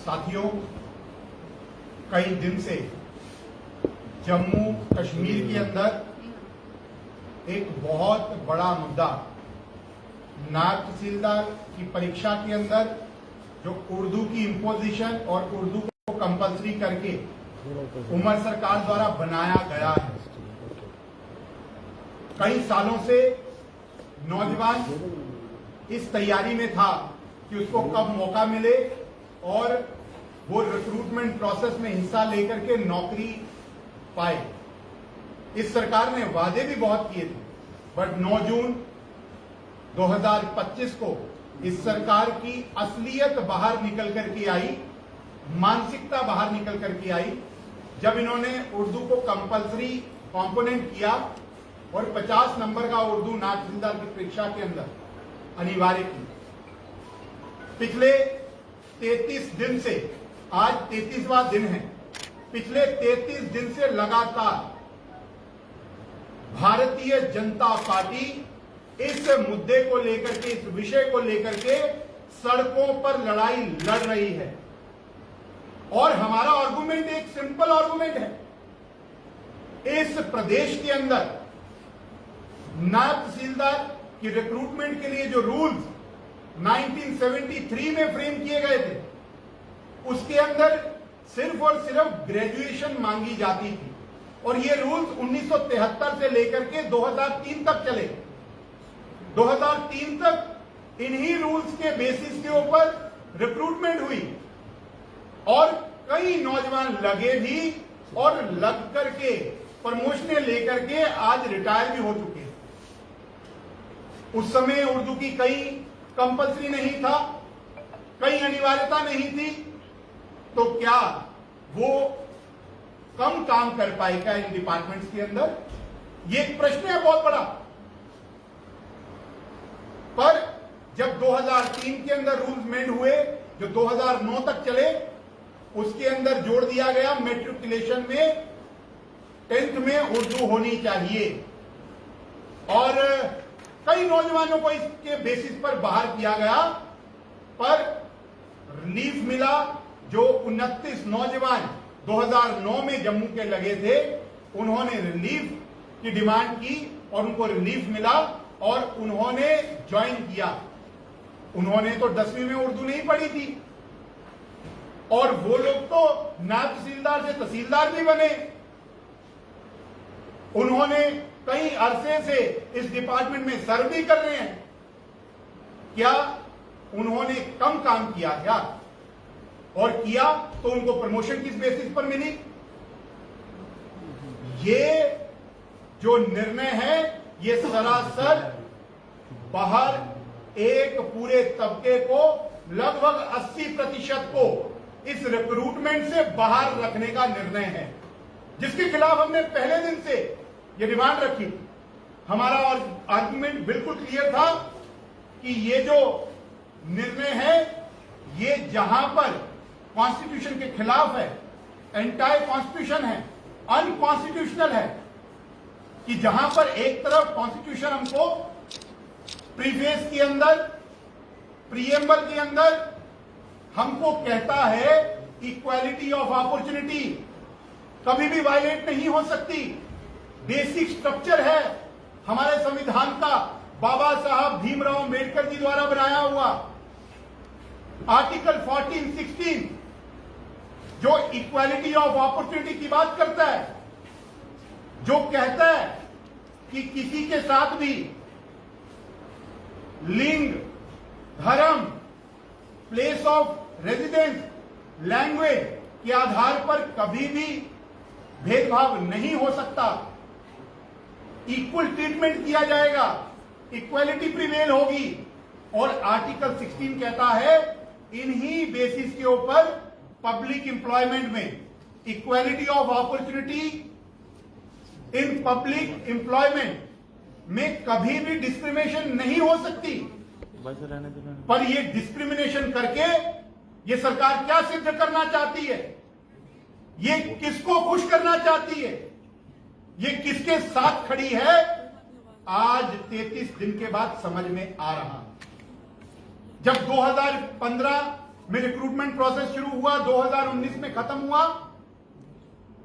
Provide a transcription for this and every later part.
साथियों, कई दिन से जम्मू कश्मीर के अंदर एक बहुत बड़ा मुद्दा नायब तहसीलदार की परीक्षा के अंदर जो उर्दू की इम्पोजिशन और उर्दू को कंपलसरी करके उमर सरकार द्वारा बनाया गया है। कई सालों से नौजवान इस तैयारी में था कि उसको कब मौका मिले और वो रिक्रूटमेंट प्रोसेस में हिस्सा लेकर के नौकरी पाए। इस सरकार ने वादे भी बहुत किए थे, बट 9 जून 2025 को इस सरकार की असलियत बाहर निकल करके आई, मानसिकता बाहर निकल करके आई, जब इन्होंने उर्दू को कंपलसरी कंपोनेंट किया और 50 नंबर का उर्दू नायब तहसीलदार की परीक्षा के अंदर अनिवार्य की। पिछले 33 दिन से, आज 33वां दिन है, पिछले 33 दिन से लगातार भारतीय जनता पार्टी इस मुद्दे को लेकर के, इस विषय को लेकर के सड़कों पर लड़ाई लड़ रही है। और हमारा आर्गुमेंट एक सिंपल आर्गुमेंट है। इस प्रदेश के अंदर नायब तहसीलदार की रिक्रूटमेंट के लिए जो रूल्स 1973 में फ्रेम किए गए थे, उसके अंदर सिर्फ और सिर्फ ग्रेजुएशन मांगी जाती थी और ये रूल्स 1973 से लेकर के 2003 तक चले। 2003 तक इन्हीं रूल्स के बेसिस के ऊपर रिक्रूटमेंट हुई और कई नौजवान लगे भी और लग करके प्रमोशनें लेकर के आज रिटायर भी हो चुके हैं। उस समय उर्दू की कई कंपलसरी नहीं था, कई अनिवार्यता नहीं थी, तो क्या वो कम काम कर पाएगा इन डिपार्टमेंट्स के अंदर? ये एक प्रश्न है बहुत बड़ा। पर जब 2003 के अंदर रूल्स मेड हुए, जो 2009 तक चले, उसके अंदर जोड़ दिया गया मैट्रिकुलेशन में 10th में उर्दू होनी चाहिए और कई नौजवानों को इसके बेसिस पर बाहर किया गया, पर रिलीफ मिला। जो 29 नौजवान 2009 में जम्मू के लगे थे, उन्होंने रिलीफ की डिमांड की और उनको रिलीफ मिला और उन्होंने ज्वाइन किया। उन्होंने तो 10वीं में उर्दू नहीं पढ़ी थी और वो लोग तो नायब तहसीलदार से तहसीलदार भी बने। उन्होंने कई अरसे से इस डिपार्टमेंट में सर्व भी कर रहे हैं। क्या उन्होंने कम काम किया क्या? और किया तो उनको प्रमोशन किस बेसिस पर मिली? ये जो निर्णय है, ये सरासर बाहर एक पूरे तबके को, लगभग 80% को इस रिक्रूटमेंट से बाहर रखने का निर्णय है, जिसके खिलाफ हमने पहले दिन से ये डिमांड रखी। हमारा आर्गुमेंट बिल्कुल क्लियर था कि ये जो निर्णय है, ये जहां पर कॉन्स्टिट्यूशन के खिलाफ है, एंटाई कॉन्स्टिट्यूशन है, अनकॉन्स्टिट्यूशनल है, कि जहां पर एक तरफ कॉन्स्टिट्यूशन हमको प्रीफेस के अंदर, प्रीएम्बल के अंदर हमको कहता है इक्वालिटी ऑफ अपॉर्चुनिटी कभी भी वायलेट नहीं हो सकती। बेसिक स्ट्रक्चर है हमारे संविधान का, बाबा साहब भीमराव अंबेडकर जी द्वारा बनाया हुआ आर्टिकल 14, 16 जो इक्वालिटी ऑफ अपॉर्चुनिटी की बात करता है, जो कहता है कि किसी के साथ भी लिंग, धर्म, प्लेस ऑफ रेजिडेंस, लैंग्वेज के आधार पर कभी भी भेदभाव नहीं हो सकता। इक्वल ट्रीटमेंट किया जाएगा, इक्वालिटी प्रिवेल होगी। और आर्टिकल 16 कहता है इन्हीं बेसिस के ऊपर पब्लिक एम्प्लॉयमेंट में equality of opportunity in public employment में कभी भी डिस्क्रिमिनेशन नहीं हो सकती। पर ये डिस्क्रिमिनेशन करके ये सरकार क्या सिद्ध करना चाहती है? ये किसको खुश करना चाहती है? ये किसके साथ खड़ी है? आज 33 दिन के बाद समझ में आ रहा। जब 2015 में रिक्रूटमेंट प्रोसेस शुरू हुआ, 2019 में खत्म हुआ।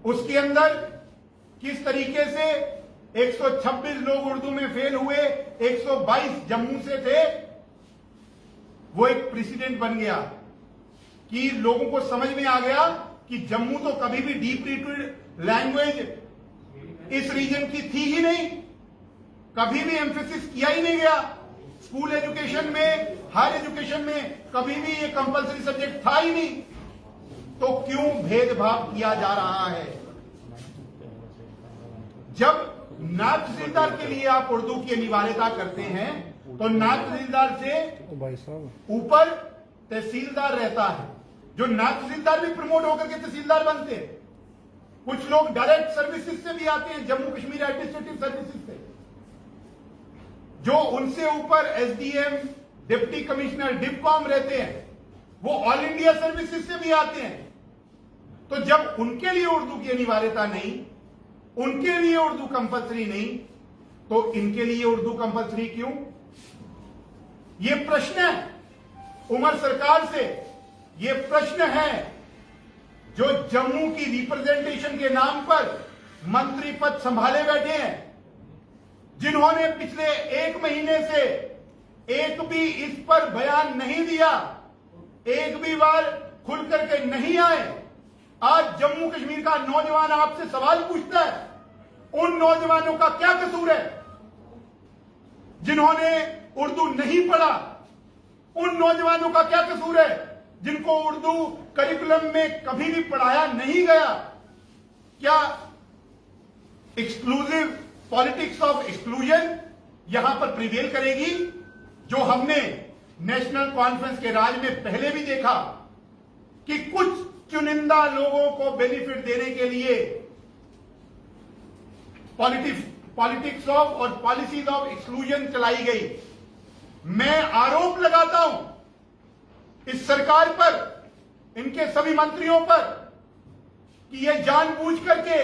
उसके अंदर किस तरीके से 126 लोग उर्दू में फेल हुए, 122 जम्मू से थे। वो एक प्रेसिडेंट बन गया कि लोगों को समझ में आ गया कि जम्मू तो कभी भी डीप रूटेड लैंग्वेज इस रीजन की थी ही नहीं, कभी भी एम्फेसिस किया ही नहीं गया। स्कूल एजुकेशन में, हायर एजुकेशन में कभी भी ये कंपलसरी सब्जेक्ट था ही नहीं, तो क्यों भेदभाव किया जा रहा है? जब नायब तहसीलदार के लिए आप उर्दू की अनिवार्यता करते हैं तो नायब तहसीलदार से ऊपर तहसीलदार रहता है, जो नायब तहसीलदार भी प्रमोट होकर के तहसीलदार बनते हैं। कुछ लोग डायरेक्ट सर्विसेज से भी आते हैं, जम्मू कश्मीर एडमिनिस्ट्रेटिव सर्विसेज से। जो उनसे ऊपर एसडीएम, डिप्टी कमिश्नर, डिपकॉम रहते हैं, वो ऑल इंडिया सर्विसेज से भी आते हैं। तो जब उनके लिए उर्दू की अनिवार्यता नहीं, उनके लिए उर्दू कंपलसरी नहीं, तो इनके लिए उर्दू कंपलसरी क्यों? ये प्रश्न है उमर सरकार से, ये प्रश्न है जो जम्मू की रिप्रेजेंटेशन के नाम पर मंत्री पद संभाले बैठे हैं, जिन्होंने पिछले 1 महीने से एक भी इस पर बयान नहीं दिया, एक भी बार खुल करके नहीं आए। आज जम्मू कश्मीर का नौजवान आपसे सवाल पूछता है, उन नौजवानों का क्या कसूर है जिन्होंने उर्दू नहीं पढ़ा? उन नौजवानों का क्या कसूर है जिनको उर्दू करिकुलम में कभी भी पढ़ाया नहीं गया? क्या एक्सक्लूसिव पॉलिटिक्स ऑफ एक्सक्लूजन यहां पर प्रिवेल करेगी, जो हमने नेशनल कॉन्फ्रेंस के राज में पहले भी देखा कि कुछ चुनिंदा लोगों को बेनिफिट देने के लिए पॉलिटिक्स ऑफ और पॉलिसीज ऑफ एक्सक्लूजन चलाई गई। मैं आरोप लगाता हूं इस सरकार पर, इनके सभी मंत्रियों पर, कि ये जानबूझ करके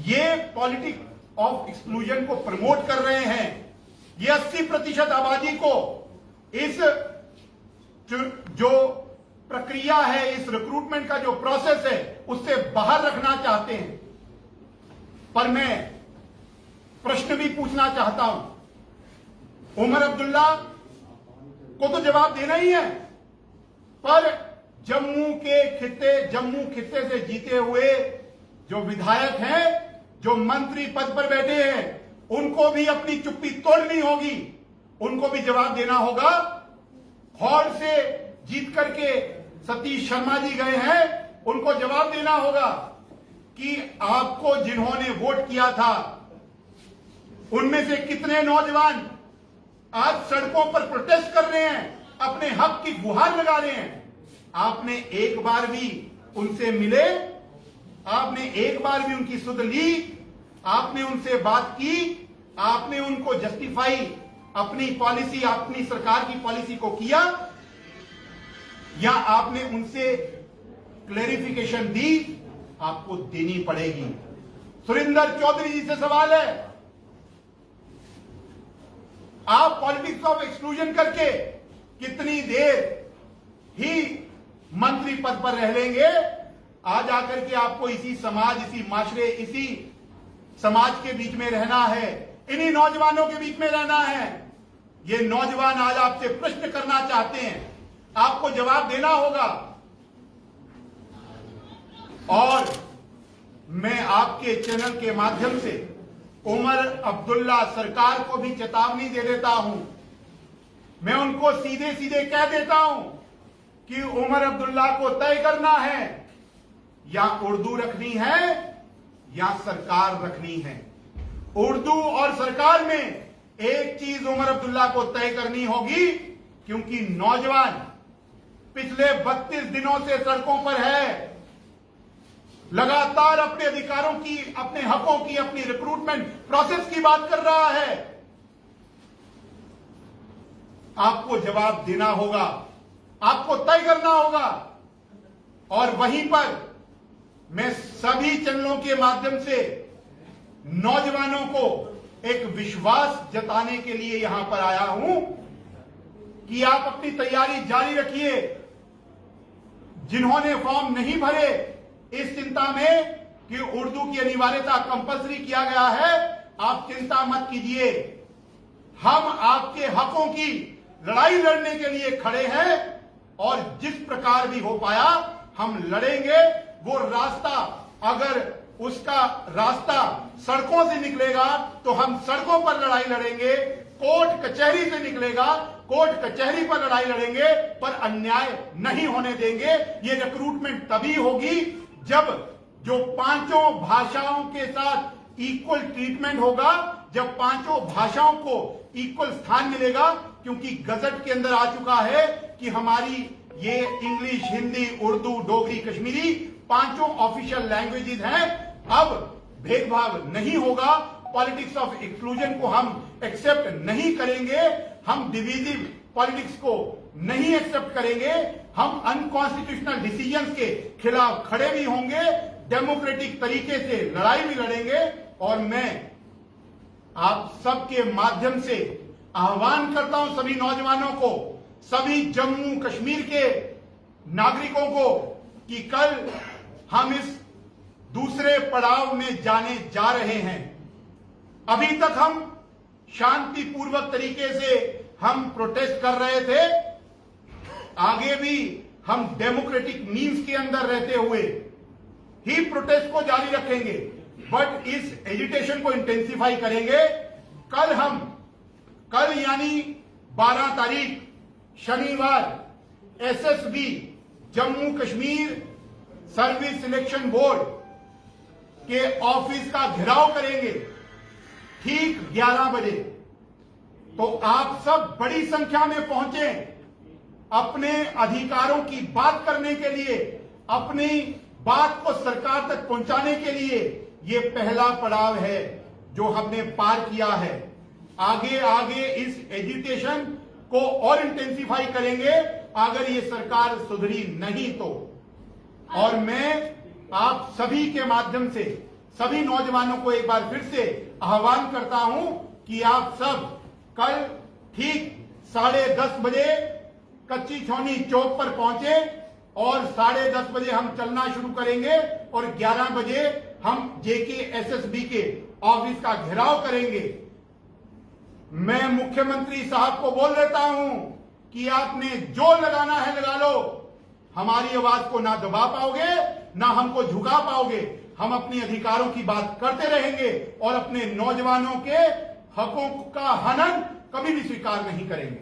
ये पॉलिटिक्स ऑफ एक्सक्लूजन को प्रमोट कर रहे हैं। ये 80% आबादी को इस जो प्रक्रिया है, इस रिक्रूटमेंट का जो प्रोसेस है, उससे बाहर रखना चाहते हैं। पर मैं प्रश्न भी पूछना चाहता हूं, उमर अब्दुल्ला को तो जवाब देना ही है, पर जम्मू खित्ते से जीते हुए जो विधायक हैं, जो मंत्री पद पर बैठे हैं, उनको भी अपनी चुप्पी तोड़नी होगी, उनको भी जवाब देना होगा। हॉल से जीत करके सतीश शर्मा जी गए हैं, उनको जवाब देना होगा कि आपको जिन्होंने वोट किया था, उनमें से कितने नौजवान आज सड़कों पर प्रोटेस्ट कर रहे हैं, अपने हक की गुहार लगा रहे हैं? आपने एक बार भी उनसे मिले? आपने एक बार भी उनकी सुध ली? आपने उनसे बात की? आपने उनको जस्टिफाई अपनी पॉलिसी, अपनी सरकार की पॉलिसी को किया, या आपने उनसे क्लेरिफिकेशन दी? आपको देनी पड़ेगी। सुरेंद्र चौधरी जी से सवाल है, आप पॉलिटिक्स ऑफ एक्सक्लूजन करके कितनी देर ही मंत्री पद पर रह लेंगे? आज आकर के आपको इसी समाज, इसी माशरे, इसी समाज के बीच में रहना है, इन्हीं नौजवानों के बीच में रहना है। ये नौजवान आज आपसे प्रश्न करना चाहते हैं, आपको जवाब देना होगा। और मैं आपके चैनल के माध्यम से उमर अब्दुल्ला सरकार को भी चेतावनी दे देता हूं। मैं उनको सीधे सीधे कह देता हूं कि उमर अब्दुल्ला को तय करना है, या उर्दू रखनी है या सरकार रखनी है। उर्दू और सरकार में एक चीज उमर अब्दुल्ला को तय करनी होगी, क्योंकि नौजवान पिछले 32 दिनों से सड़कों पर है, लगातार अपने अधिकारों की, अपने हकों की, अपनी रिक्रूटमेंट प्रोसेस की बात कर रहा है। आपको जवाब देना होगा, आपको तय करना होगा। और वहीं पर मैं सभी चैनलों के माध्यम से नौजवानों को एक विश्वास जताने के लिए यहां पर आया हूं कि आप अपनी तैयारी जारी रखिए। जिन्होंने फॉर्म नहीं भरे, इस चिंता में कि उर्दू की अनिवार्यता कंपलसरी किया गया है, आप चिंता मत कीजिए। हम आपके हकों की लड़ाई लड़ने के लिए खड़े हैं और जिस प्रकार भी हो पाया हम लड़ेंगे। वो रास्ता, अगर उसका रास्ता सड़कों से निकलेगा तो हम सड़कों पर लड़ाई लड़ेंगे, कोर्ट कचहरी से निकलेगा, कोर्ट कचहरी पर लड़ाई लड़ेंगे, पर अन्याय नहीं होने देंगे। ये रिक्रूटमेंट तभी होगी जब जो पांचों भाषाओं के साथ इक्वल ट्रीटमेंट होगा, जब पांचों भाषाओं को इक्वल स्थान मिलेगा। क्योंकि गजट के अंदर आ चुका है कि हमारी ये इंग्लिश, हिंदी, उर्दू, डोगरी, कश्मीरी पांचों ऑफिशियल लैंग्वेजेस हैं। अब भेदभाव नहीं होगा, पॉलिटिक्स ऑफ एक्सक्लूजन को हम एक्सेप्ट नहीं करेंगे, हम डिविजिव पॉलिटिक्स को नहीं एक्सेप्ट करेंगे, हम अनकॉन्स्टिट्यूशनल डिसीजंस के खिलाफ खड़े भी होंगे, डेमोक्रेटिक तरीके से लड़ाई भी लड़ेंगे। और मैं आप सबके माध्यम से आह्वान करता हूं सभी नौजवानों को, सभी जम्मू कश्मीर के नागरिकों को, कि कल हम इस दूसरे पड़ाव में जाने जा रहे हैं। अभी तक हम शांतिपूर्वक तरीके से हम प्रोटेस्ट कर रहे थे, आगे भी हम डेमोक्रेटिक मीन्स के अंदर रहते हुए ही प्रोटेस्ट को जारी रखेंगे, बट इस एजिटेशन को इंटेंसिफाई करेंगे। कल यानी 12 तारीख शनिवार SSB Jammu Kashmir service selection board के ऑफिस का घेराव करेंगे ठीक 11 बजे। तो आप सब बड़ी संख्या में पहुंचे, अपने अधिकारों की बात करने के लिए, अपनी बात को सरकार तक पहुंचाने के लिए। ये पहला पड़ाव है जो हमने पार किया है। आगे आगे इस एजिटेशन को और इंटेंसिफाई करेंगे अगर ये सरकार सुधरी नहीं तो। और मैं आप सभी के माध्यम से सभी नौजवानों को एक बार फिर से आह्वान करता हूं कि आप सब कल ठीक 10:30 बजे कच्ची छौनी चौक पर पहुंचे और 10:30 बजे हम चलना शुरू करेंगे और 11 बजे हम जेकेएसएसबी के ऑफिस का घेराव करेंगे। मैं मुख्यमंत्री साहब को बोल देता हूं कि आपने जो लगाना है लगा लो, हमारी आवाज को ना दबा पाओगे ना हमको झुका पाओगे। हम अपने अधिकारों की बात करते रहेंगे और अपने नौजवानों के हकों का हनन कभी भी स्वीकार नहीं करेंगे।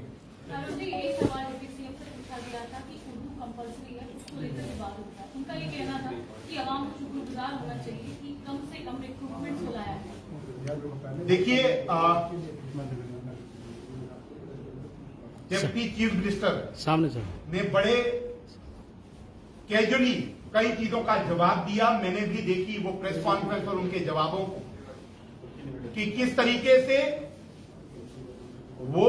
एक सवाल सीएम से पूछा गया था कि उर्दू कंपलसरी है, उसको लेकर विवाद होता है। उनका ये कहना था कि आवाम को शुक्रगुजार होना चाहिए कि कम से कम रिक्रूटमेंट को लाया है। देखिए, डिप्टी चीफ मिनिस्टर सामने ने बड़े कैजुअली कई चीजों का जवाब दिया। मैंने भी देखी वो प्रेस कॉन्फ्रेंस और उनके जवाबों को, कि किस तरीके से वो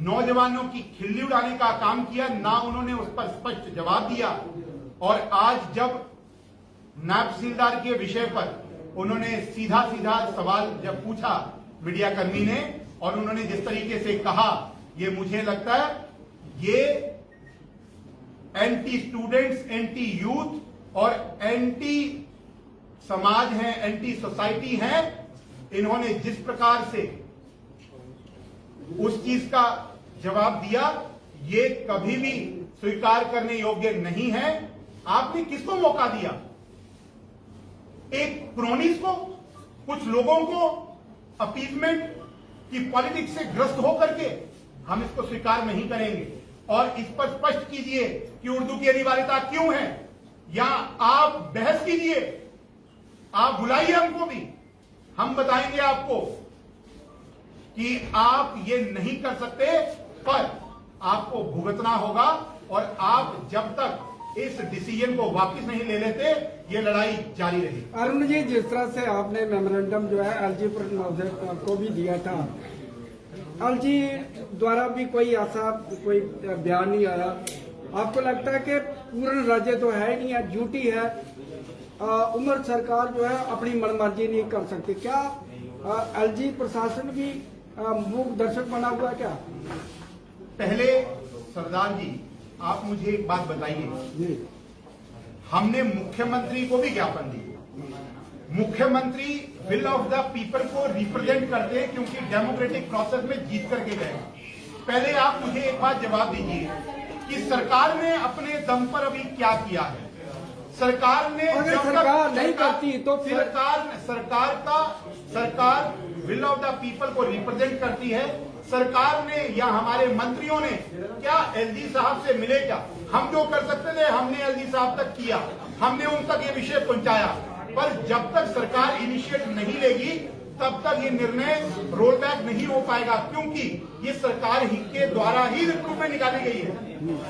नौजवानों की खिल्ली उड़ाने का काम किया, ना उन्होंने उस पर स्पष्ट जवाब दिया। और आज जब नायब तहसीलदार के विषय पर उन्होंने सीधा सवाल जब पूछा मीडिया कर्मी ने, और उन्होंने जिस तरीके से कहा, ये मुझे लगता है ये एंटी स्टूडेंट्स, एंटी यूथ और एंटी समाज है, एंटी सोसाइटी है। इन्होंने जिस प्रकार से उस चीज का जवाब दिया, ये कभी भी स्वीकार करने योग्य नहीं है। आपने किसको मौका दिया? एक क्रोनीज को, कुछ लोगों को अपीजमेंट की पॉलिटिक्स से ग्रस्त होकर के। हम इसको स्वीकार नहीं करेंगे और इस पर स्पष्ट कीजिए कि उर्दू की अनिवार्यता क्यों है, या आप बहस कीजिए, आप बुलाइए हमको भी, हम बताएंगे आपको कि आप ये नहीं कर सकते, पर आपको भुगतना होगा। और आप जब तक इस डिसीजन को वापस नहीं ले लेते, ये लड़ाई जारी रहेगी। अरुण जी, जिस तरह से आपने मेमोरेंडम जो है एलजी महोदय को भी दिया था, एलजी द्वारा भी कोई ऐसा कोई बयान नहीं आया। आपको लगता है कि पूर्ण राज्य तो है नहीं है, ड्यूटी है, उम्र सरकार जो है अपनी मनमर्जी नहीं कर सकती? क्या एलजी प्रशासन भी मूक दर्शक बना हुआ है क्या? पहले सरदार जी आप मुझे एक बात बताइए, जी हमने मुख्यमंत्री को भी ज्ञापन दिया। मुख्यमंत्री विल ऑफ द पीपल को रिप्रेजेंट करते हैं क्योंकि डेमोक्रेटिक प्रोसेस में जीत करके गए। पहले आप मुझे एक बात जवाब दीजिए कि सरकार ने अपने दम पर अभी क्या किया है। सरकार ने अगर जब तक सरकार नहीं करती तो फिर सरकार विल ऑफ द पीपल को रिप्रेजेंट करती है। सरकार ने या हमारे मंत्रियों ने क्या एलजी साहब से मिले? क्या हम जो कर सकते थे हमने एलजी साहब तक किया, हमने उन तक ये विषय पहुंचाया। पर जब तक सरकार इनिशिएट नहीं लेगी तब तक ये निर्णय रोल बैक नहीं हो पाएगा, क्योंकि ये सरकार ही के द्वारा ही रिक्रूटमेंट निकाली गई है।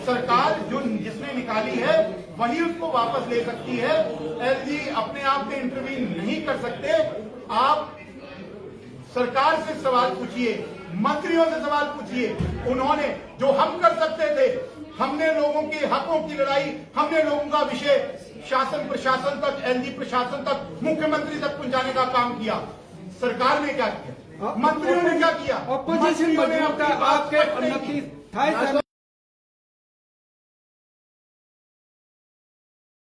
सरकार जो जिसने निकाली है वही उसको वापस ले सकती है। एलजी अपने आप में इंटरवीन नहीं कर सकते। आप सरकार से सवाल पूछिए, मंत्रियों से सवाल पूछिए। उन्होंने जो हम कर सकते थे, हमने लोगों के हकों की लड़ाई, हमने लोगों का विषय शासन प्रशासन तक, एलजी प्रशासन तक, मुख्यमंत्री तक पहुंचाने का काम किया। सरकार ने क्या किया? मंत्रियों ने क्या किया? ऑपोजिशन मजबूत है, आपके 29